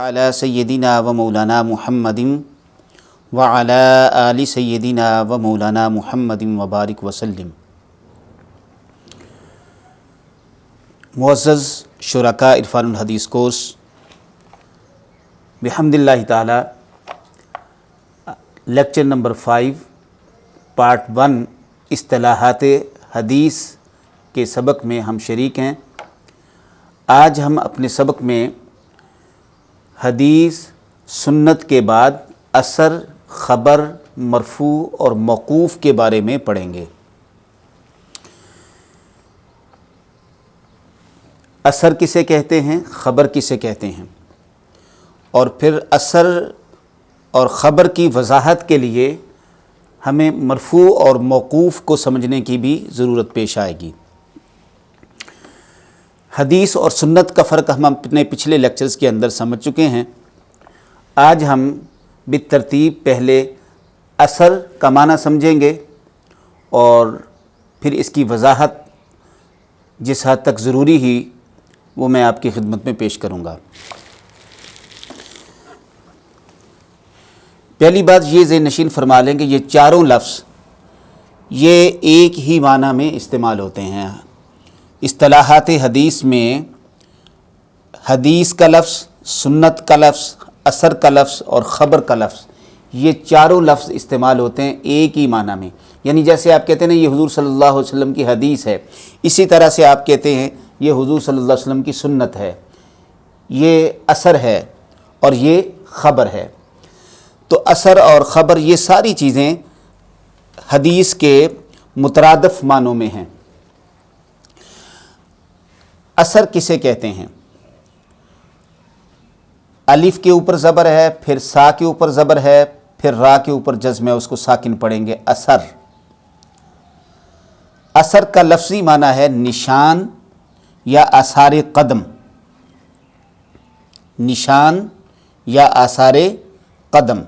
علی سیدنا و مولانا محمد وعلی آل سیدنا و مولانا محمد وبارک وسلم۔ معزز شرکاء عرفان الحدیث کورس، بحمد اللہ تعالی لیکچر نمبر 5 پارٹ 1 اصطلاحات حدیث کے سبق میں ہم شریک ہیں۔ آج ہم اپنے سبق میں حدیث سنت کے بعد اثر، خبر، مرفوع اور موقوف کے بارے میں پڑھیں گے۔ اثر کسے کہتے ہیں، خبر کسے کہتے ہیں، اور پھر اثر اور خبر کی وضاحت کے لیے ہمیں مرفوع اور موقوف کو سمجھنے کی بھی ضرورت پیش آئے گی۔ حدیث اور سنت کا فرق ہم اپنے پچھلے لیکچرز کے اندر سمجھ چکے ہیں۔ آج ہم بالترتیب پہلے اثر کا معنی سمجھیں گے اور پھر اس کی وضاحت جس حد تک ضروری ہی وہ میں آپ کی خدمت میں پیش کروں گا۔ پہلی بات یہ ذہن نشین فرما لیں کہ یہ چاروں لفظ یہ ایک ہی معنی میں استعمال ہوتے ہیں۔ اصطلاحات حدیث میں حدیث کا لفظ، سنت کا لفظ، اثر کا لفظ اور خبر کا لفظ، یہ چاروں لفظ استعمال ہوتے ہیں ایک ہی معنی میں۔ یعنی جیسے آپ کہتے ہیں یہ حضور صلی اللہ علیہ وسلم کی حدیث ہے، اسی طرح سے آپ کہتے ہیں یہ حضور صلی اللہ علیہ وسلم کی سنت ہے، یہ اثر ہے اور یہ خبر ہے۔ تو اثر اور خبر یہ ساری چیزیں حدیث کے مترادف معنوں میں ہیں۔ اثر کسے کہتے ہیں؟ الف کے اوپر زبر ہے، پھر سا کے اوپر زبر ہے، پھر را کے اوپر جزم ہے، اس کو ساکن پڑھیں گے اثر۔ اثر کا لفظی معنی ہے نشان یا آثار قدم، نشان یا آثار قدم۔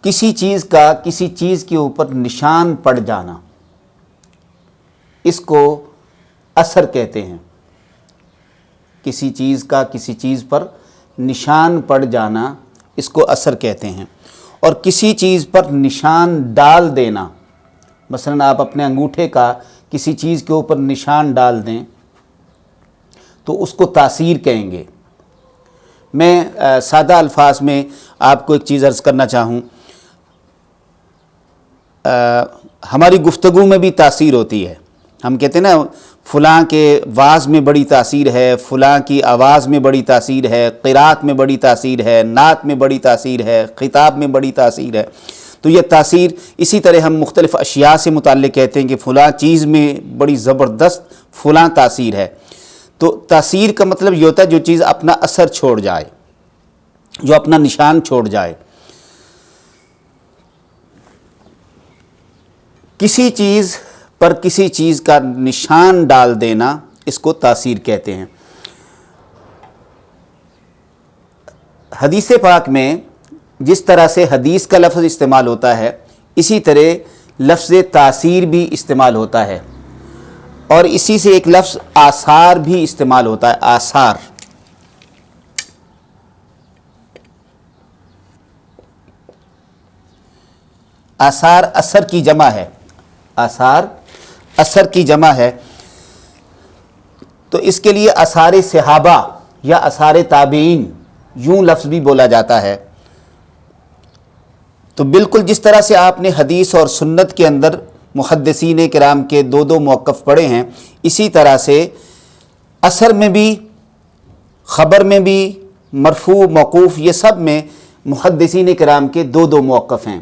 کسی چیز کا کسی چیز کے اوپر نشان پڑ جانا، اس کو اثر کہتے ہیں۔ کسی چیز کا کسی چیز پر نشان پڑ جانا، اس کو اثر کہتے ہیں۔ اور کسی چیز پر نشان ڈال دینا، مثلا آپ اپنے انگوٹھے کا کسی چیز کے اوپر نشان ڈال دیں تو اس کو تاثیر کہیں گے۔ میں سادہ الفاظ میں آپ کو ایک چیز عرض کرنا چاہوں، ہماری گفتگو میں بھی تاثیر ہوتی ہے۔ ہم کہتے ہیں نا فلاں کے واز میں بڑی تاثیر ہے، فلاں کی آواز میں بڑی تاثیر ہے، قرات میں بڑی تاثیر ہے، نعت میں بڑی تاثیر ہے، خطاب میں بڑی تاثیر ہے۔ تو یہ تاثیر اسی طرح ہم مختلف اشیاء سے متعلق کہتے ہیں کہ فلاں چیز میں بڑی زبردست فلاں تاثیر ہے۔ تو تاثیر کا مطلب یہ ہوتا ہے جو چیز اپنا اثر چھوڑ جائے، جو اپنا نشان چھوڑ جائے۔ کسی چیز پر کسی چیز کا نشان ڈال دینا، اس کو تاثیر کہتے ہیں۔ حدیث پاک میں جس طرح سے حدیث کا لفظ استعمال ہوتا ہے، اسی طرح لفظ تاثیر بھی استعمال ہوتا ہے، اور اسی سے ایک لفظ آثار بھی استعمال ہوتا ہے۔ آثار، آثار اثر کی جمع ہے، آثار اثر کی جمع ہے۔ تو اس کے لیے آثار صحابہ یا آثار تابعین یوں لفظ بھی بولا جاتا ہے۔ تو بالکل جس طرح سے آپ نے حدیث اور سنت کے اندر محدثین کرام کے دو موقف پڑھے ہیں، اسی طرح سے اثر میں بھی، خبر میں بھی، مرفوع، موقوف، یہ سب میں محدثین کرام کے دو موقف ہیں۔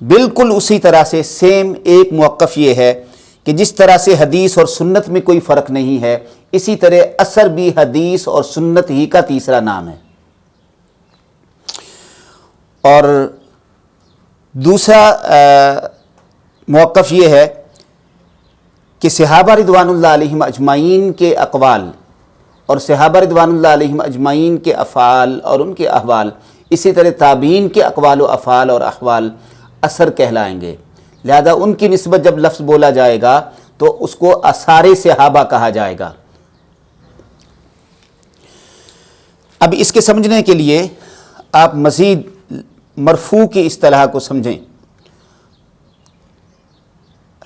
بالکل اسی طرح سے سیم ایک موقف یہ ہے کہ جس طرح سے حدیث اور سنت میں کوئی فرق نہیں ہے، اسی طرح اثر بھی حدیث اور سنت ہی کا تیسرا نام ہے۔ اور دوسرا موقف یہ ہے کہ صحابہ رضوان اللہ علیہم اجمعین کے اقوال اور صحابہ رضوان اللہ علیہم اجمعین کے افعال اور ان کے احوال، اسی طرح تابعین کے اقوال و افعال اور احوال اثر کہلائیں گے۔ لہذا ان کی نسبت جب لفظ بولا جائے گا تو اس کو آثار صحابہ کہا جائے گا۔ اب اس کے سمجھنے کے لیے آپ مزید مرفوع کی اصطلاح کو سمجھیں.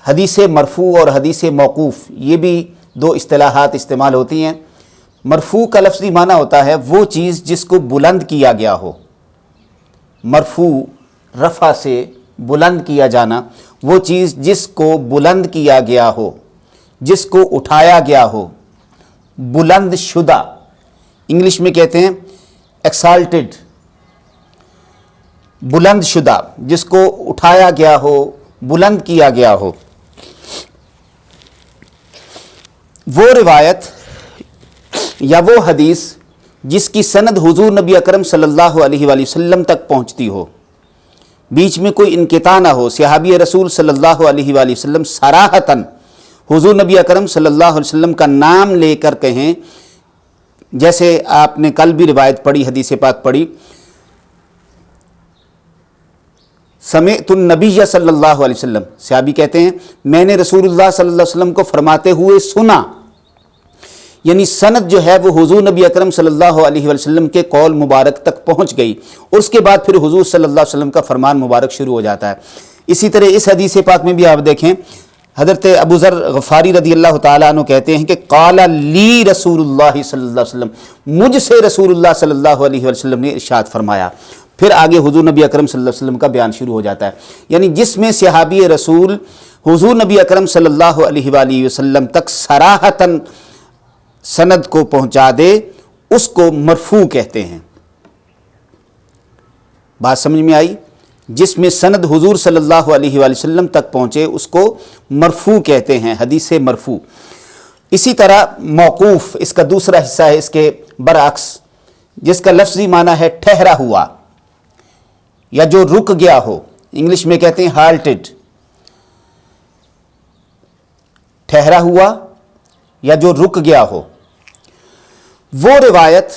حدیث مرفوع اور حدیث موقوف یہ بھی دو اصطلاحات استعمال ہوتی ہیں. مرفوع کا لفظی معنی ہوتا ہے وہ چیز جس کو بلند کیا گیا ہو. مرفوع رفع سے بلند کیا جانا، وہ چیز جس کو بلند کیا گیا ہو، جس کو اٹھایا گیا ہو. بلند شدہ انگلش میں کہتے ہیں ایکسالٹڈ. بلند شدہ جس کو اٹھایا گیا ہو، بلند کیا گیا ہو. وہ روایت یا وہ حدیث جس کی سند حضور نبی اکرم صلی اللہ علیہ وآلہ وسلم تک پہنچتی ہو، بیچ میں کوئی انقطاع نہ ہو. صحابی رسول صلی اللہ علیہ وآلہ وسلم صراحتاً حضور نبی اکرم صلی اللہ علیہ وسلم کا نام لے کر کہیں، جیسے آپ نے کل بھی روایت پڑھی، حدیث پاک پڑھی، سمعت النبی صلی اللہ علیہ وسلم. صحابی کہتے ہیں میں نے رسول اللہ صلی اللہ علیہ وسلم کو فرماتے ہوئے سنا. یعنی سند جو ہے وہ حضور نبی اکرم صلی اللہ علیہ وسلم کے قول مبارک تک پہنچ گئی، اور اس کے بعد پھر حضور صلی اللہ علیہ وسلم کا فرمان مبارک شروع ہو جاتا ہے. اسی طرح اس حدیث پاک میں بھی آپ دیکھیں، حضرت ابو ذر غفاری رضی اللہ تعالیٰ عنہ کہتے ہیں کہ قال لی رسول اللہ صلی اللہ علیہ وسلم، مجھ سے رسول اللہ صلی اللہ علیہ وسلم نے ارشاد فرمایا. پھر آگے حضور نبی اکرم صلی اللہ علیہ وسلم کا بیان شروع ہو جاتا ہے. یعنی جس میں صحابی رسول حضور نبی اکرم صلی اللہ علیہ وآلہ وسلم تک صراحتاً سند کو پہنچا دے، اس کو مرفوع کہتے ہیں. بات سمجھ میں آئی؟ جس میں سند حضور صلی اللہ علیہ وآلہ وسلم تک پہنچے اس کو مرفوع کہتے ہیں، حدیث مرفوع. اسی طرح موقوف اس کا دوسرا حصہ ہے، اس کے برعکس، جس کا لفظی معنی ہے ٹھہرا ہوا یا جو رک گیا ہو. انگلش میں کہتے ہیں ہالٹڈ. ٹھہرا ہوا یا جو رک گیا ہو. وہ روایت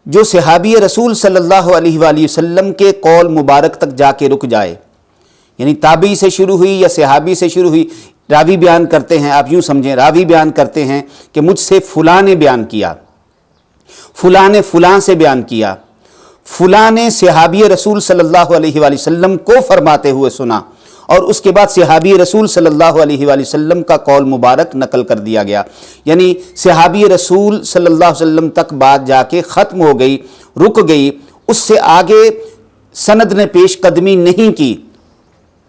جو صحابی رسول صلی اللہ علیہ وآلہ وسلم کے قول مبارک تک جا کے رک جائے، یعنی تابعی سے شروع ہوئی یا صحابی سے شروع ہوئی. راوی بیان کرتے ہیں، آپ یوں سمجھیں، راوی بیان کرتے ہیں کہ مجھ سے فلاں نے بیان کیا، فلاں نے فلاں سے بیان کیا، فلاں نے صحابی رسول صلی اللہ علیہ وآلہ وسلم کو فرماتے ہوئے سنا، اور اس کے بعد صحابی رسول صلی اللہ علیہ وآلہ وسلم کا قول مبارک نقل کر دیا گیا. یعنی صحابی رسول صلی اللہ علیہ وسلم تک بات جا کے ختم ہو گئی، رک گئی، اس سے آگے سند نے پیش قدمی نہیں کی.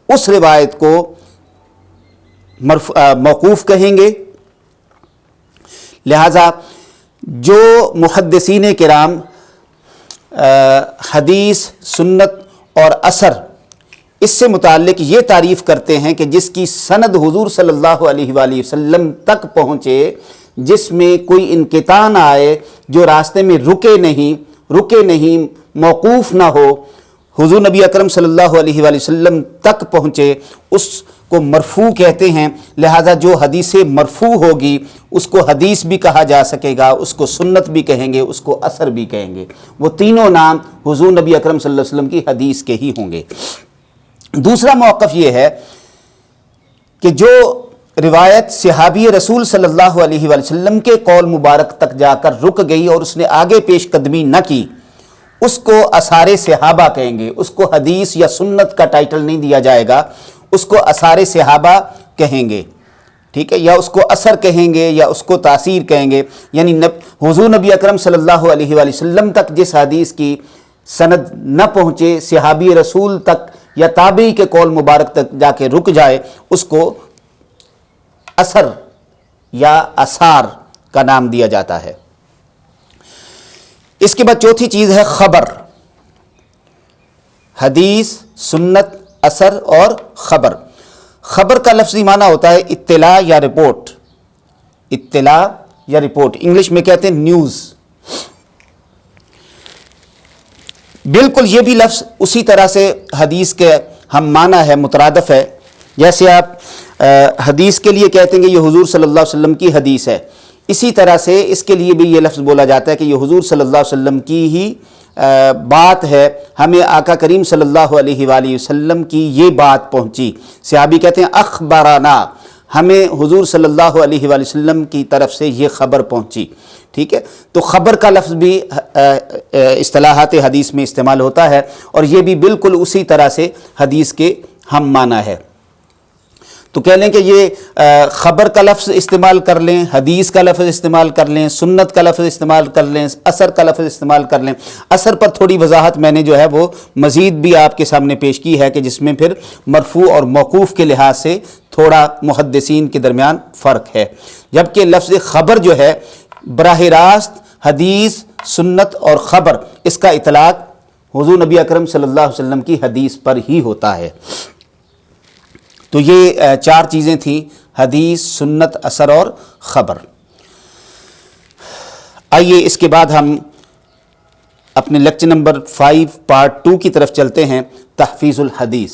اس روایت کو موقوف کہیں گے. لہذا جو محدثین کرام حدیث، سنت اور اثر اس سے متعلق یہ تعریف کرتے ہیں کہ جس کی سند حضور صلی اللہ علیہ وآلہ وسلم تک پہنچے، جس میں کوئی انقطاع نہ آئے، جو راستے میں رکے نہیں، موقوف نہ ہو، حضور نبی اکرم صلی اللہ علیہ وآلہ وسلم تک پہنچے، اس کو مرفوع کہتے ہیں. لہذا جو حدیث مرفوع ہوگی اس کو حدیث بھی کہا جا سکے گا، اس کو سنت بھی کہیں گے، اس کو اثر بھی کہیں گے. وہ تینوں نام حضور نبی اکرم صلی اللہ علیہ وسلم کی حدیث کے ہی ہوں گے. دوسرا موقف یہ ہے کہ جو روایت صحابی رسول صلی اللہ علیہ وآلہ وسلم کے قول مبارک تک جا کر رک گئی اور اس نے آگے پیش قدمی نہ کی، اس کو آثار صحابہ کہیں گے. اس کو حدیث یا سنت کا ٹائٹل نہیں دیا جائے گا، اس کو آثار صحابہ کہیں گے. ٹھیک ہے، یا اس کو اثر کہیں گے یا اس کو تاثیر کہیں گے. یعنی حضور نبی اکرم صلی اللہ علیہ وآلہ وسلم تک جس حدیث کی سند نہ پہنچے، صحابی رسول تک یا تابعی کے قول مبارک تک جا کے رک جائے، اس کو اثر یا اثار کا نام دیا جاتا ہے. اس کے بعد چوتھی چیز ہے خبر. حدیث، سنت، اثر اور خبر. خبر کا لفظی معنی ہوتا ہے اطلاع یا رپورٹ. اطلاع یا رپورٹ انگلش میں کہتے ہیں نیوز. بالکل یہ بھی لفظ اسی طرح سے حدیث کے ہم معنی ہے، مترادف ہے. جیسے آپ حدیث کے لیے کہتے ہیں کہ یہ حضور صلی اللہ علیہ وسلم کی حدیث ہے، اسی طرح سے اس کے لیے بھی یہ لفظ بولا جاتا ہے کہ یہ حضور صلی اللہ علیہ وسلم کی ہی بات ہے، ہمیں آقا کریم صلی اللہ علیہ وآلہ وسلم کی یہ بات پہنچی. صحابی کہتے ہیں اخبرنا، ہمیں حضور صلی اللہ علیہ وآلہ وسلم کی طرف سے یہ خبر پہنچی. ٹھیک ہے، تو خبر کا لفظ بھی اصطلاحات حدیث میں استعمال ہوتا ہے، اور یہ بھی بالکل اسی طرح سے حدیث کے ہم معنی ہے۔ تو کہہ لیں کہ یہ خبر کا لفظ استعمال کر لیں، حدیث کا لفظ استعمال کر لیں، سنت کا لفظ استعمال کر لیں، اثر کا لفظ استعمال کر لیں۔ اثر پر تھوڑی وضاحت میں نے جو ہے وہ مزید بھی آپ کے سامنے پیش کی ہے، کہ جس میں پھر مرفوع اور موقوف کے لحاظ سے تھوڑا محدثین کے درمیان فرق ہے، جبکہ لفظ خبر جو ہے براہ راست حدیث، سنت اور خبر، اس کا اطلاق حضور نبی اکرم صلی اللہ علیہ وسلم کی حدیث پر ہی ہوتا ہے۔ تو یہ 4 چیزیں تھیں، حدیث، سنت، اثر اور خبر۔ آئیے اس کے بعد ہم اپنے لیکچر نمبر 5 پارٹ 2 کی طرف چلتے ہیں، تحفیظ الحدیث۔